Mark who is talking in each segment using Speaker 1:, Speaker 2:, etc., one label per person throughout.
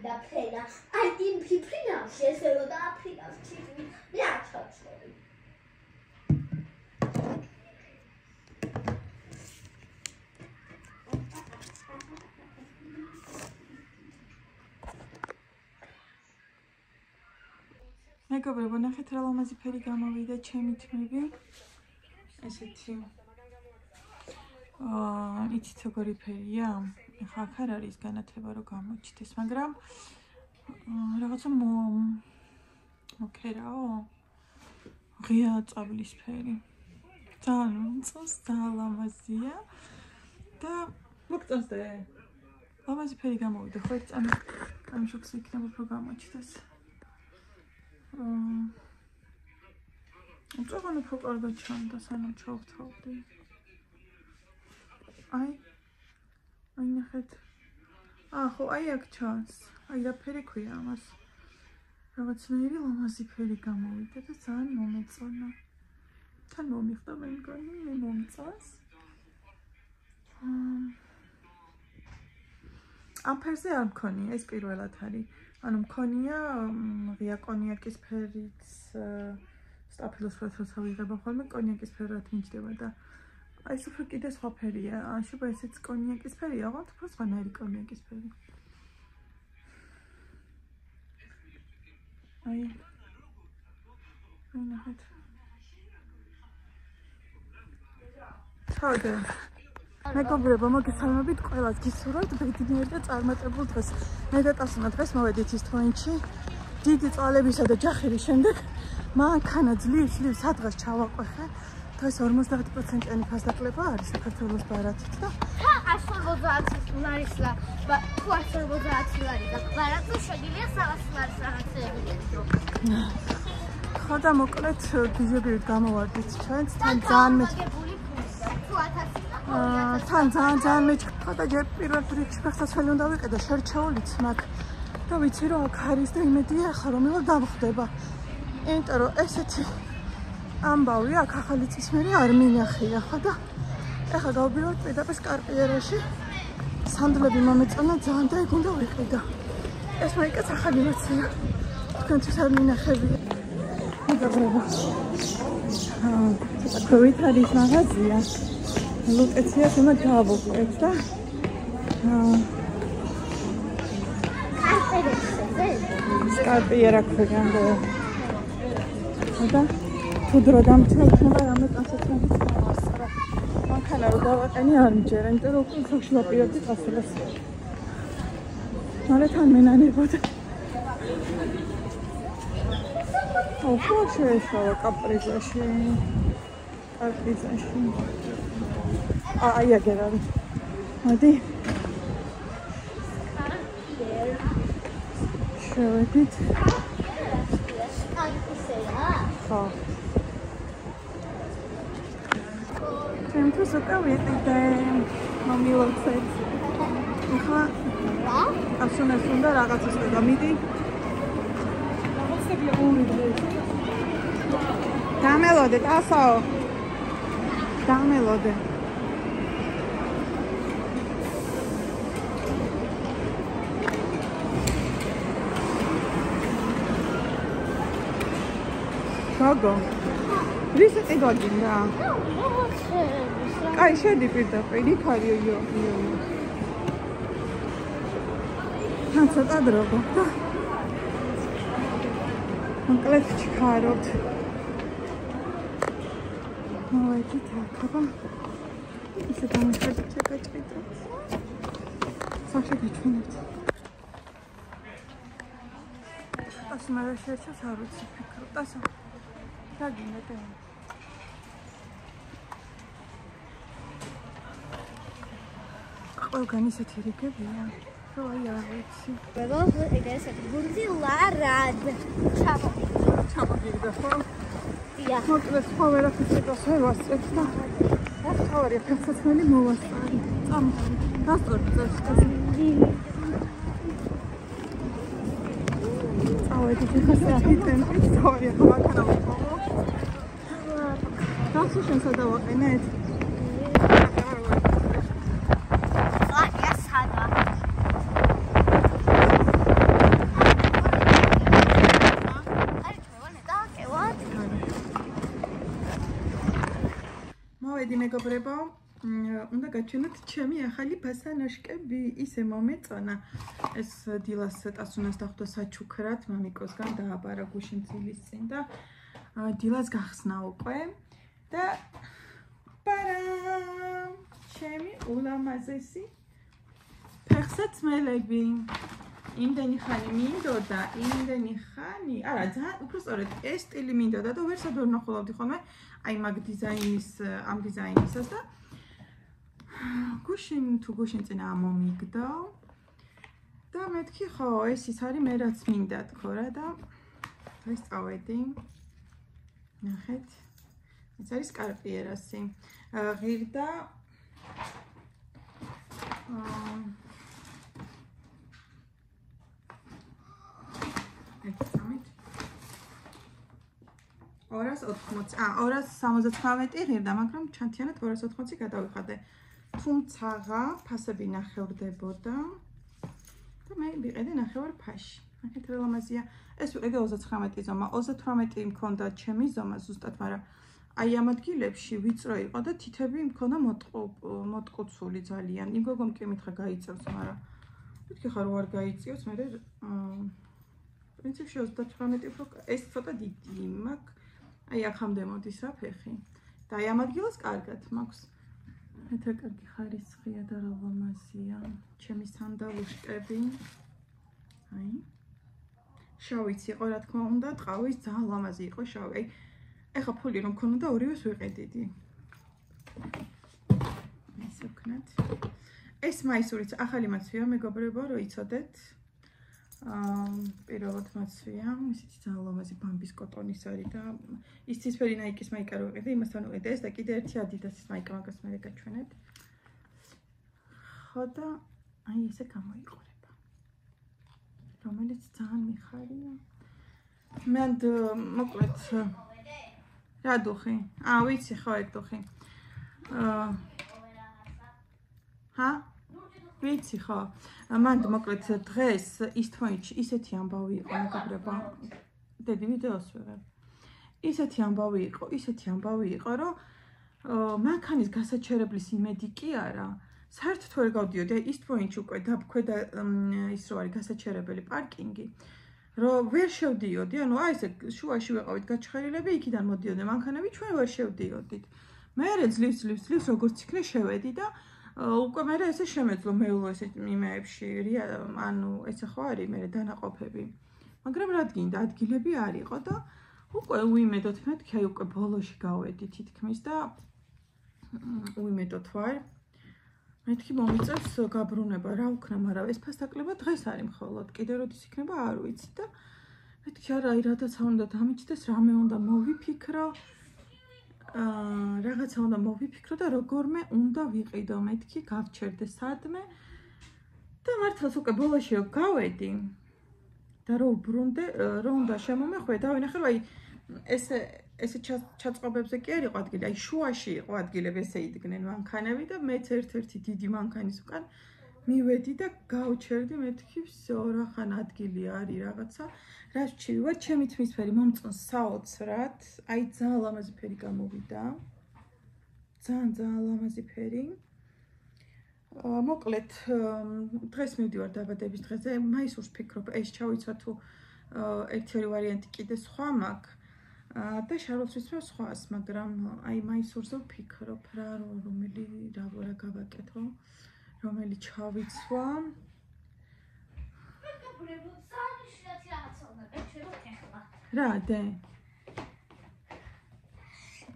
Speaker 1: და ფრენა. აი იმ ფიფრინავში ესე რომ დააფრინავს ჩიტი. რა ჩაჩვევი.
Speaker 2: მეგობრებო, ნახეთ რა ლამაზი ფერი გამოვიდა ჩემი თმები. ესეთი იცით როგორი ფერია? ეხლა აქ არ არის განათება რომ გამოჩნდეს, მაგრამ რაღაცა მოკერაო? ღია წაბლისფერი. ძალიან მომწონს, ძალიან ლამაზია და მოგწონსდე? ლამაზი ფერი გამოვიდა, ხო ერთ წამი ამ შოქს იქნება უფრო გამოჩნდეს. უწევან უფრო კარგად ჩანდა სანამ ჩავთავდი. აი ნახეთ. ხო, აი აქ ჩანს. აი რა ფერი ქვია ამას. რაღაცნაირი ლამაზი ფერი გამოვიდა და ძალიან მომეწონა. თან მომიხდა მე მგონი, მე მომწონს. ამ ფერზე არ მქონია, ეს პირველად არის. ანუ მქონია ღია კონიაკის ფერიც სტაფილოს როცა ვიღება ხოლმე კონიაკის ფერად მიჯდება და აი ეს უფრო კიდე სხვა ფერია. შეიძლება ესეც კონიაკის ფერია, ვარ უფრო სხვანაირი კონიაკის ფერი. აი ნახეთ. ჩავდე. მეგობრებო, მოგესალმებით ყველას, გისურვებთ ბედნიერ და წარმატებულ დღეს. მე და ტასუნა დღეს მოვედით ის თვენში დიდი წვალებისა და ჯახირის შემდეგ მანქანა ძლივს სადღაც ჩავაყვეხე. დღეს 50%-იანი ფასდაკლება არის საქართველოს ბარათით და
Speaker 1: 150 ლარის და თუ 150 ლარი და ბარათი შეგიძლია 300 ლარის რაღაცეები.
Speaker 2: ხო და მოკლედ გიჟებივით გამოვარდით ჩვენც თან ძალიან ძალიან მეჭირდა და ჯერ პირველ რიგში ფეხსაცმელი უნდა ვიყიდო შერჩეულიც მაქვს და ვიცი რომ აქ არის და იმედია ახლა რომელად დამხვდება. იმიტომ რომ ესეთი ამბავი აქ ახალი წისმერი არ მინახია ხო და ახლა გავბილავთ პირდაპირ სკარპიერაში. სანდლები მომეწონა ძალიან და ეგ უნდა ვიყიდო. ეს მაიკაც ახალი მოცია. თქვენთვის არ მინახებია. მეგობრებო. ცოტა არის მაღაზია. ლუტეცია თუმა დავუკვეთ და სკარპიერა ქვია და თუ დრო დამჩნდება რამე კონსერტები წავასწრა. მანქანა რო დავაყენი არ მჯერა, იმიტომ რომ უკვე ხოქში ვაპირებდი წასვლას. მალე თან მენანებოდა. ხო შეეშალა კაპრიზაში. აი აგერ არის. მოდი. შევედით. ხო. ჩემთვის უკვე ვიყიდე. მომილოცეთ. ახლა ასუნეს უნდა რაღაცას გამიდი. დამელოდე, ასაო. დამელოდე. გოგო. რისეთი გოგინდა? აი შედი პირდაპირ, იქ არის იო. თან ცოტა დრო გოგო. მოკლედ ჩქარობთ. მოვედით ახლა. ისე დამიხედეთ ჩეკაჭიდოთ. სახში გიჩვენებთ. ასე მე შეეცეს არ ვიცი ფიქრობ. ასე. რა გინდა? ყველგან ისეთი რიგებია. რო აი არ ვიცი.
Speaker 1: მეგობრებო, ეგრესეთი გუნდი ლარად.
Speaker 2: ჩამოგიგდა ხო?
Speaker 1: ია.
Speaker 2: მოკლედ სხვა ვერაფერს ვერ ვასწრებ და ეს თავარია ფეხსაცმელი მოვასწარი. დასწორდი წელს. წავედი ხასიათი ტემპით თავარია მანქანა ვიყო. დასუშენ სადავაყენეთ. წავედი მეგობრებო. უნდა გაჩვენოთ ჩემი ახალი ფასანოშკები. ისე მომეწონა. ეს დილას ტასუნას დახვდა საჩუქრად, მამიკოსგან დააბარა გუშინ ძილის წინ და დილას გახსნა უკვე და პარამ! ჩემი ულამაზესი ფეხსაცმელები. იმდენი ხანი მინდოდა, იმდენი ხანი. არა, ძალიან უბრალოდ ეს სტილი მინდოდა და ვერსად ვერ ნახულობდი ხოლმე აი მაგ დიზაინის, ამ დიზაინისას და გუშინ წინა მომიგდა და მეთქი ხო, ეს ის არის მე რაც მინდა თქო რა და ეს წავედი. ნახეთ. ეს არის სკარპიერასი. ღირდა ეცამით 279 ღირდა, მაგრამ ჩანთიანად 280 გადავიხადე. თუმცა ფასები ნახევრდებოდა და მე ვიყედე ნახევარ ფაში. ნახეთ რა ლამაზია. ეს ვიყედე 39 ზომა, 38 მქონდა ჩემი ზომა ზუსტად, მაგრამ აი ამ ადგილებში ვიწრო იყო და თითები მქონდა მოტყუცული ძალიან. იმ გოგომ კი მითხრა გაიწევს, მაგრამ მეთქი ხარ ვარ გაიწევს, მე პრინციპში 38 უფრო ეს ცოტა დიდი მაქვს. აი ახამდე მოდის რა ფეხი. და აი ამ ადგილას კარგად მაქვს. მეთქი კარგი ხარისხია და რა ლამაზია. ჩემი სანდალუშკები. აი შავიც იყო რა თქმა უნდა, ტყავის ძალიან ლამაზი იყო შავი. აი ეხა ფული რომ მქონოდა ორივეს ვიყედიდი. ეს ვქნათ. ეს მაისურიც ახალი მაცვია მეგობრებო, რომ იცოდეთ. პირველად მაცვია, ისეთი ძალიან ლამაზი ბამბის კოტონის არის და ის ცისფერი ნაიკის მაიკა რო ვიყიდე, იმასთან ვიყიდე ეს და კიდე ერთი ადიდასის მაიკა, მაგას მე გაჩვენეთ. ხო და აი ესე გამოიყურება. რომელიც ძალიან მიხარია. მე მოკლედ რა დუხი? ვიცი ხო ეგ დუხი. ვიცი ხო. მან მოკლედ დღეს ისტვაინში ისეთი ამბავი იყო მეგობრებო. დედი ვიდეოს ვიღებ. ისეთი ამბავი იყო, რომ მანქანის გასაჩერებლის იმედი კი არა. საერთოდ ვერ გავდიოდი ისტვაინში უკვე დაბქვედა ის რო არის გასაჩერებელი პარკინგი. რომ ვერ შევდიოდი, ანუ აი ესე შუაში ვიყავით გაჩხერილები, იქიდან მოდიოდნენ მანქანები, ჩვენ ვერ შევდიოდით. მერე ძლივს როგორც იქნა შევედი და უკვე მერე ესე შემეძლო მეულო ესე იმეებში, ანუ ესე ხო არის მერე დანაყოფები. მაგრამ რადგინდა ადგილები არ იყო და უკვე უიმედოთ მეთქი, აი უკვე ბოლოში გავედი თითქმის და უიმედოთ ვარ. მეთქი მომიწევს გაბრუნება, რა ვქნა, მაგრამ ეს ფასდაკლება დღეს არის მხოლოდ, კიდე როდის იქნება არ ვიცი და მეთქი არა, აი რადაცა უნდა დამიჯდეს, რამე უნდა მოვიფიქრო, რაღაცა უნდა მოვიფიქრო და როგორმე უნდა ვიყიდო, მეთქი გავჩერდე სადმე და მართლაც უკვე ბოლოში რო გავედი და რო ვბრუნდე, რო უნდა შემომეხვე, დავინახე რომ აი ესე ჩაწყობებზე კი არ იყო ადგილი, აი შუაში იყო ადგილები, ესე იდგნენ მანქანები და მეც ერთ-ერთი დიდი მანქანის უკან მივედი და გავჩერდი, მეთქი всё, რახან ადგილი არის რაღაცა. რა ვჩივი ვარ, ჩემი თმის ფერი მომწონს საოცრად, აი ძალიან ლამაზი ფერი გამოვიდა. ძალიან ლამაზი ფერი. მოკლედ დღეს მივდივარ დაბადების დღეზე, მაისურს ფიქრობ, ეს ჩავიცვა თუ ერთი-ორი ვარიანტი კიდე სხვა მაქვს. და შარლს ვიცვევ სხვას, მაგრამ აი მაისურზე ვფიქრობ რა რომელი რა გავაკეთო, რომელი ჩავიცვა. რა დე?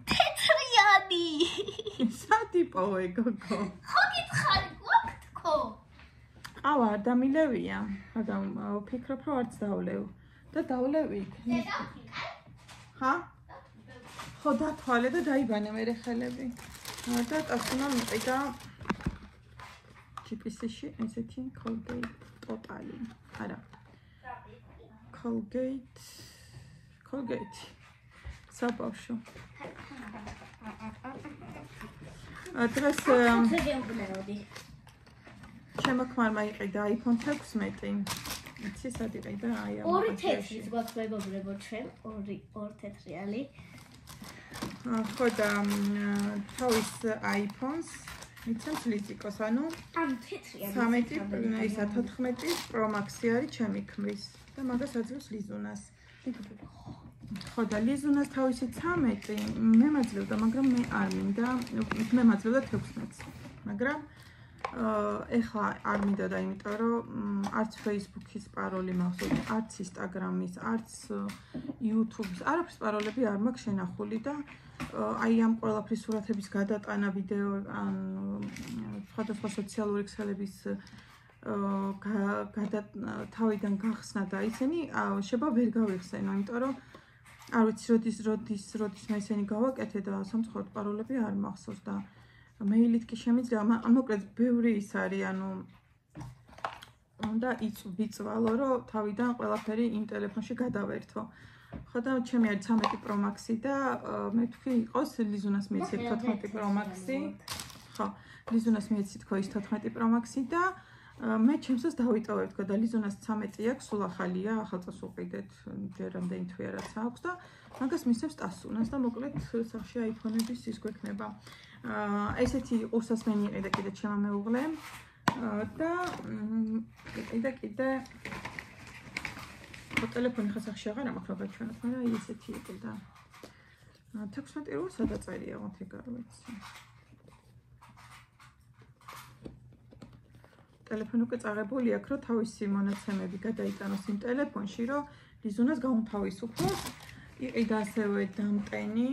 Speaker 2: თეთრიანი. სატიპოვე გოგო.
Speaker 1: ხო გითხარი, გვაქვს?
Speaker 2: ყავა არ დამილევია, მაგრამ ვფიქრობ რომ არც დავლევ და დავლევით. ხა? ხო დათვალე და დაიბანე მე ხელები. და ტასუნა მიყიდა GPC-ში ესეთი Colgate Totally. არა. Colgate. საბავშვო. დღეს ჩემო ქმარმა იყიდა iPhone 16. იცი სად იყიდა აი ამ
Speaker 1: ორი თეთრიც გვაქვს მეგობრებო, ჩვენ ორი თეთრიანი.
Speaker 2: ხო და თავის iPhone-ს მიცემს ლიზიკოს, ანუ 13 ისა 14 Pro Max-ი არის ჩემი ქმრის და მაგას აძლევს ლიზუნას. ხო და ლიზუნას თავისი 13 მე მაძლევდა, მაგრამ მე არ მინდა, მე მაძლევდა 16-ს. მაგრამ ეხლა არ მინდოდა, იმიტომ რომ არც Facebook-ის პაროლი მახსოვს, არც Instagram-ის, არც YouTube-ის, არაფრის პაროლები არ მაქვს შენახული და აი ამ ყველაფრის სურათების გადატანა, ვიდეო, ან სხვადასხვა სოციალური ქსელების თავიდან გახსნა და ისინი შეიძლება ვერ გავიხსენო, იმიტომ რომ არ ვიცი როდის მე ისინი გავაკეთე და სამწუხაროდ პაროლები არ მახსოვს და მეილით კი შემიძლია, მოკლედ ბევრი ის არის, ანუ უნდა ვიწვალო, რომ თავიდან ყველაფერი იმ ტელეფონში გადავერთო. ხო და ჩემი არის 13 Pro Max-ი და მე თქვი იყოს ლიზუნას მიეცეთ 14 Pro Max-ი. ხო, ლიზუნას მიეცეთ თქო ის 14 Pro Max-ი და მე ჩემსაც დავიტოვებ თქო და ლიზუნას 13 აქვს, სულ ახალია, ახალწელს უყიდეთ, ჯერ რამდენი თვეა რაც აქვს და მაგას მისცემს ტასუნას და მოკლედ სახში iPhone-ების ის გვექნება. ესეთი ყურსასმენი იყიდა კიდე ჩემმა მეუღლემ და კიდე ტელეფონი ხა სახში აღარ მაქვს მაგაჩვენოთ, მაგრამ აი ესეთი იყიდა. 16 როა სადაწერია, მოთი არ ვიცი. ტელეფონი უკვე წაღებული აქვს, რომ თავისი მონაცემები გადაიტანოს იმ ტელეფონში, რომ ლიზუნას გაუნთავისუფლოს. იყიდა ასევე დამტენი.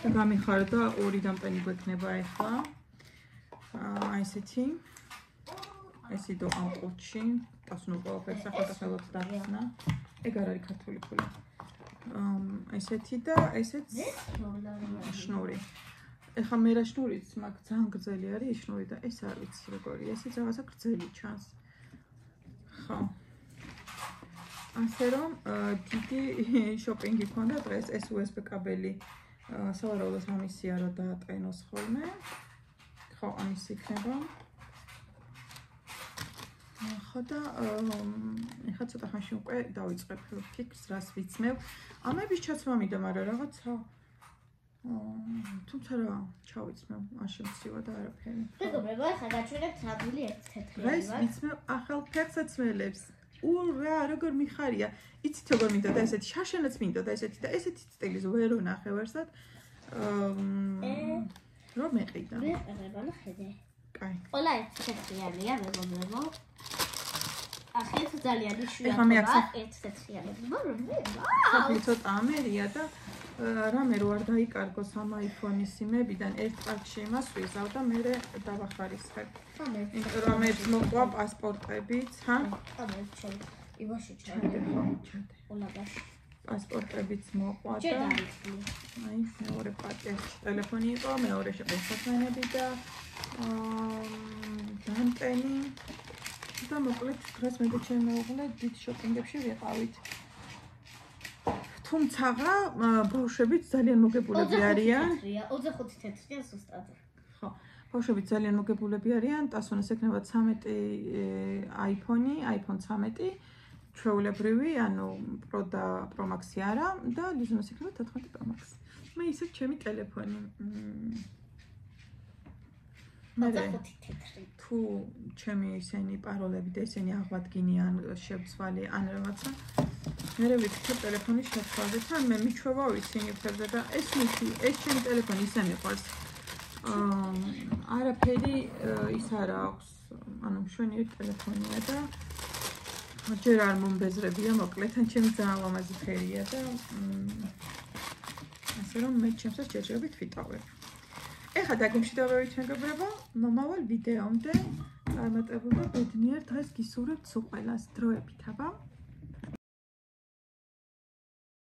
Speaker 2: და გამიხარდა ორი დამტენი გვექნება ახლა. აი ესეთი. ესიდო ამ ყუთში, დასუნო ყველაფერს ახალგაზრდად დაგხსნა. ეგ არ არის ქართული ფული. ესეთი და ესეც შნური. ეხლა მე რა შნურიც მაგ ძალიან გრძელი არის ეს შნური და ეს არ ვიცი როგორია, ესეც რაღაცა გრძელი ჩანს. ხო. ასე რომ დიდი შოპინგი ქონდა დღეს, ეს USB კაბელი სავარაუდოდ ამისია რომ დააყენოს ხოლმე. ხო, ამის იქნება. ხო და ეხლა ცოტა ხანში უკვე დავიწყებ ფიქრს, რას ვიცმევ. ამების ჩაცმა მინდა, მაგრამ რაღაცა თუმცა რა ჩავიცმევ, არ შემცივა და არაფერი.
Speaker 1: მეგობრებო, ახლა გაჩვენებთ რაბული ერთ თეთრი.
Speaker 2: დღეს ვიცმევ ახალ ფეხსაცმელებს. ურა, როგორ მიხარია. იცით როგორ მინდა და ესეთი შაშანაც მინდა და ესეთი და ესეთი სტილის ვერ ვნახე ვერსად. რომ მეყიდა.
Speaker 1: მე ყერება ხედე.
Speaker 2: კაი.
Speaker 1: ყველა ერთ თეთრიანია, მეგობრებო. ახეთ ძალიან იშვიათია.
Speaker 2: ეხლა მე აქ
Speaker 1: ერთ თეთრიანი. მაგრამ
Speaker 2: საქმე ცოტა ამერია და რამე რო არ დაიკარგოს ამ iPhone-ის იმებიდან ერთ პარკში იმას ვიზავ და მე დავახარისხებ. იმიტომ რომ მე მოყვა პასპორტებიც, ჰა?
Speaker 1: ამე ჩემ იმაში ჩადე. ყველაფერში.
Speaker 2: პასპორტებიც მოყვა და აი მეორე პაკეტში ტელეფონი იყო, მეორეში ყურსასმენები და დამტენი და მოკლედ დღეს მე და ჩემი მეუღლე დიდ შოპინგებში ვიყავით. თუმცა ბავშვებიც ძალიან მოგებულები არიან.
Speaker 1: 25 თეთრია ზუსტად.
Speaker 2: ხო, ბავშვებიც ძალიან მოგებულები არიან. ტასუნას ექნება 13 iPhone 13, ჩვეულებრივი, ანუ Pro და Pro Max-ი არა და ლიზუნას ექნება 14 Pro Max. მე ისე ჩემი ტელეფონი. მე თუ ჩემი ისენი პაროლები და ისენი აღვადგინიან შევცვალე ან რაღაცა მე ვიქცევ ტელეფონის შეცვალზე თან მე მიჩვევა ისინი და ეს ჩემი ტელეფონი ისე მიყვარს. არაფერი ის არ აქვს, ანუ მშვენიერი ტელეფონია და ჯერ არ მომბეზრებია, მოკლედ თან ჩემი ძალიან ლამაზი ფერია და ასე რომ მე ჩემსაც ჯერჯერობით ვიტოვებ. ეხლა დაგემშვიდობებით მეგობრებო, მომავალ ვიდეომდე წარმატებულ და ბედნიერ დღეს გისურვებთ სულ ყველას. დროებით აბა.